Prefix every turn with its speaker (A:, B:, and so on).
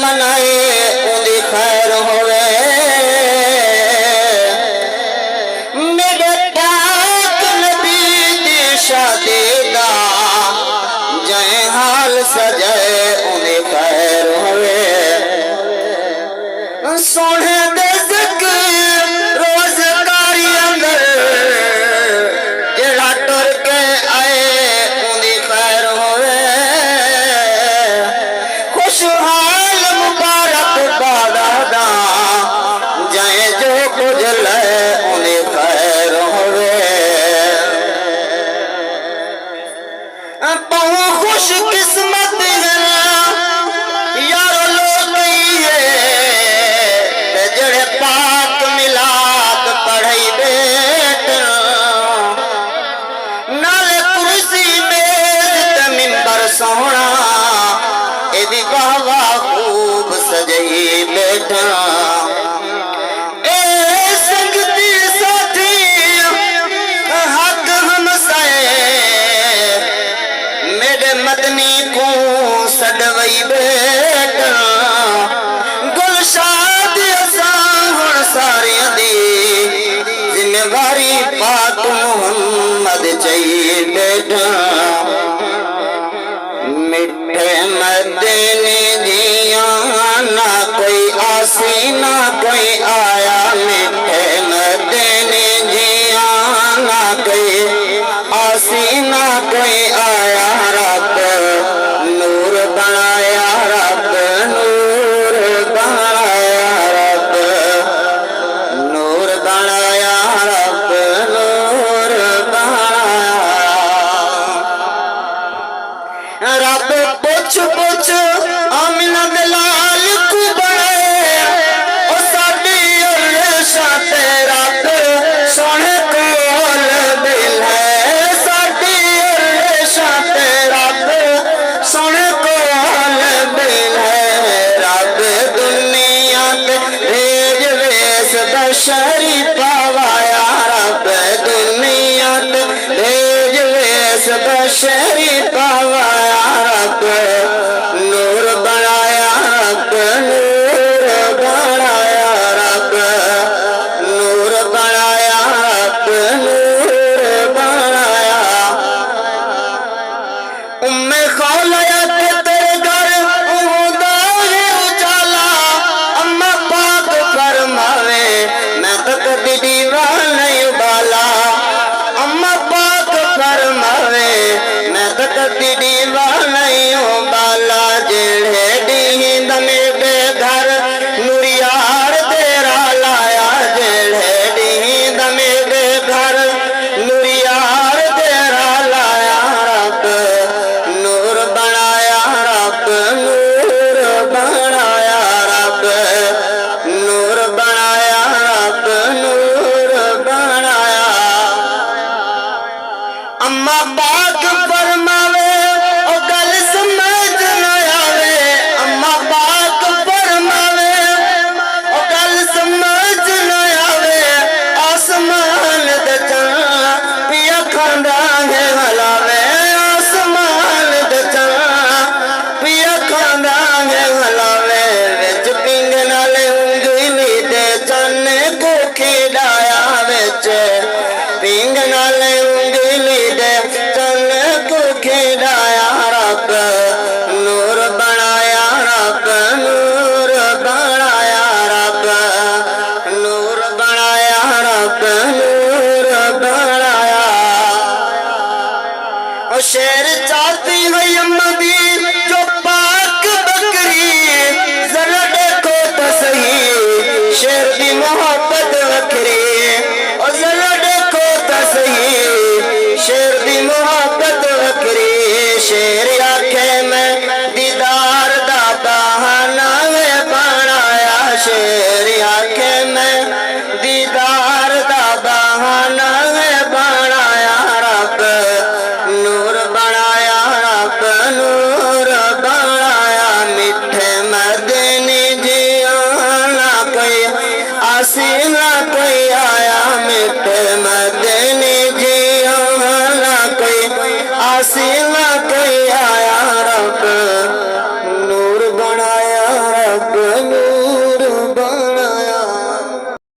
A: मनाए उनकी खैर होवे। मेरे पाक नबी दी शादी दा जय हाल सजाए उनकी खैर होवे। सोने दे ज़िक्र रोज़गारी अंदर जेड़ा टुर के आए उनकी खैर होवे। खुशहाल मुबारक बादा जाए जो कुछ ले उन्हें खैर होवे। बहुत खुश किस्मत यारो लोग जड़े पाक मिलाद पढ़ाई बेट नाले कुर्सी मेज मिंबर सोहना एदी वाह वाह खूब सजई बैठा। ए संगती साथी हक हमसाए मेरे मदनी को सडवई बैठा। गुलशाद असां सारियां दी जिम्मेवारी पाक मुहम्मद चई बैठा। मिठे मदनी जिया ना कोई आसी ना कोई आया। मिठे मदनी जिया ना कोई आसी ना कोई आया। रब नूर बनाया रब नूर बनाया रब नूर बनाया रब नूर बनाया। रब पुछ पुछ आमिना दलाल को बनाए ओ साडी अरशा ते रब सोने कोल दिल है। साडी अरशा ते रब सोने कोल दिल है। रब दुनिया ते भेज वेस बशरी पावाया। रब दुनिया ते भेज वेस बशरी पावाया। रब नूर बनाया रब नूर बनाया रब नूर बनाया रब नूर बनाया। उम्मे खौलाया के तेरे घर उहुदा है उजाला। अम्मा पाक फरमावे मैं तो कभी दीवान नहीं उबाला। अम्मा पाक फरमावे मैं तो कभी दीवान नहीं उबाला। जेड़े दी दमे बेघर नुरियार तेरा लाया। जेड़े दी दमे बेघर नुरियार तेरा लाया। रब नूर बनाया रब नूर बनाया रब नूर बनाया रब नूर बनाया। अम्मा पाक फरमावे ओ गल समझ न आवे। अम्मा पाक फरमावे ओ गल समझ न आवे। आसमान दे चन्ना पिया खांदा है हलावे। आसमान दे चन्ना पिया खांदा है हलावे। विच पिंग नाल उंगली दे चन्ने को खिलाया। विच पिंग नाल उंगली दे चन्ने को खिलाया। रब नूर बनाया रब नूर बनाया रब नूर बनाया रब नूर बनाया। ओ शेर चाहती है अम्मदी जो पाक बकरी जरा देखो तो सही शेर की मोहब्बत वखरी। ओ जरा देखो तो सही शेर की मोहब्बत वखरी। शेर आखे मैं दीदार दा बहाना बनाया। शेर आखे मैं दीदार दा बहाना बनाया। रब नूर बनाया रब नूर बनाया। मिठे मदनी जिया ना कोई आसी ना कोई आया। मिठे मदनी जिया ना कोई आसी